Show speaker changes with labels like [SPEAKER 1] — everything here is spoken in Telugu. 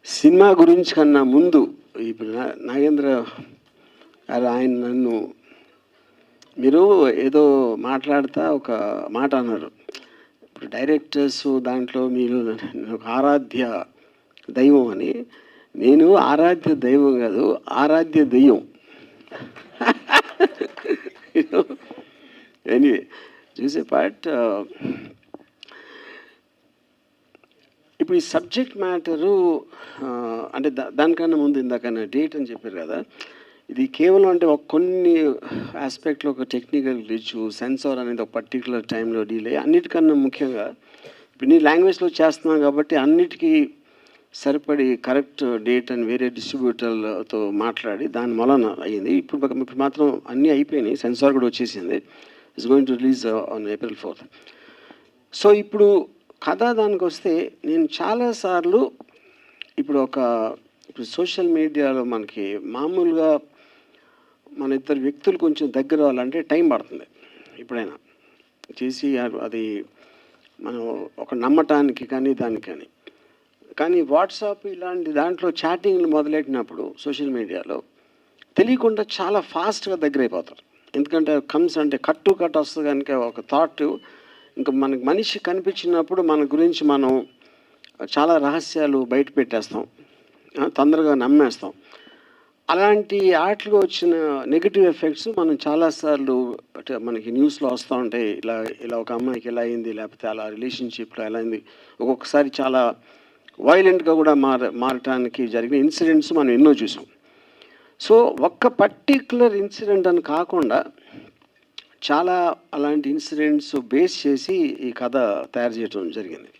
[SPEAKER 1] సినిమా గురించి కన్నా ముందు ఇప్పుడు నాగేంద్ర గారు ఆయన నన్ను మీరు ఏదో మాట్లాడుతా ఒక మాట అన్నారు. ఇప్పుడు డైరెక్టర్స్ దాంట్లో మీరు ఒక ఆరాధ్య దైవం అని. నేను ఆరాధ్య దైవం కాదు, ఆరాధ్య దెయ్యం. ఎనీవే చూసే పార్ట్ ఇప్పుడు ఈ సబ్జెక్ట్ మ్యాటరు అంటే దానికన్నా ముందు ఇందాకన్నా డేట్ అని చెప్పారు కదా, ఇది కేవలం అంటే ఒక కొన్ని ఆస్పెక్ట్లో ఒక టెక్నికల్ గ్లిచ్, సెన్సార్ అనేది ఒక పర్టికులర్ టైంలో డీలే, అన్నిటికన్నా ముఖ్యంగా ఇప్పుడు నీ లాంగ్వేజ్లో చేస్తున్నాం కాబట్టి అన్నిటికీ సరిపడి కరెక్ట్ డేట్ అని వేరే డిస్ట్రిబ్యూటర్లతో మాట్లాడి దాని వలన అయ్యింది. ఇప్పుడు మాత్రం అన్నీ అయిపోయినాయి, సెన్సార్ కూడా వచ్చేసింది. It's going to release on April 4th. So ఇప్పుడు కథ దానికి వస్తే నేను చాలాసార్లు ఇప్పుడు సోషల్ మీడియాలో మనకి మామూలుగా మన ఇద్దరు వ్యక్తులు కొంచెం దగ్గర అవ్వాలంటే టైం పడుతుంది. ఎప్పుడైనా చేసి అది మనం ఒక నమ్మటానికి కానీ దానికి కానీ వాట్సాప్ ఇలాంటి దాంట్లో చాటింగ్లు మొదలెట్టినప్పుడు సోషల్ మీడియాలో తెలియకుండా చాలా ఫాస్ట్గా దగ్గర అయిపోతారు. ఎందుకంటే కమ్స్ అంటే కట్ వస్తుంది కనుక ఒక థాట్ ఇంకా మనకి మనిషి కనిపించినప్పుడు మన గురించి మనం చాలా రహస్యాలు బయట పెట్టేస్తాం, తొందరగా నమ్మేస్తాం. అలాంటి ఆటలు వచ్చిన నెగిటివ్ ఎఫెక్ట్స్ మనం చాలాసార్లు అంటే మనకి న్యూస్లో వస్తూ ఉంటాయి. ఇలా ఒక అమ్మాయికి ఎలా అయింది, లేకపోతే అలా రిలేషన్షిప్లో ఎలా అయింది, ఒక్కొక్కసారి చాలా వైలెంట్గా కూడా మారటానికి జరిగిన ఇన్సిడెంట్స్ మనం ఎన్నో చూసాం. సో ఒక్క పర్టిక్యులర్ ఇన్సిడెంట్ అని కాకుండా చాలా అలాంటి ఇన్సిడెంట్స్ బేస్ చేసి ఈ కథ తయారు చేయడం జరిగింది.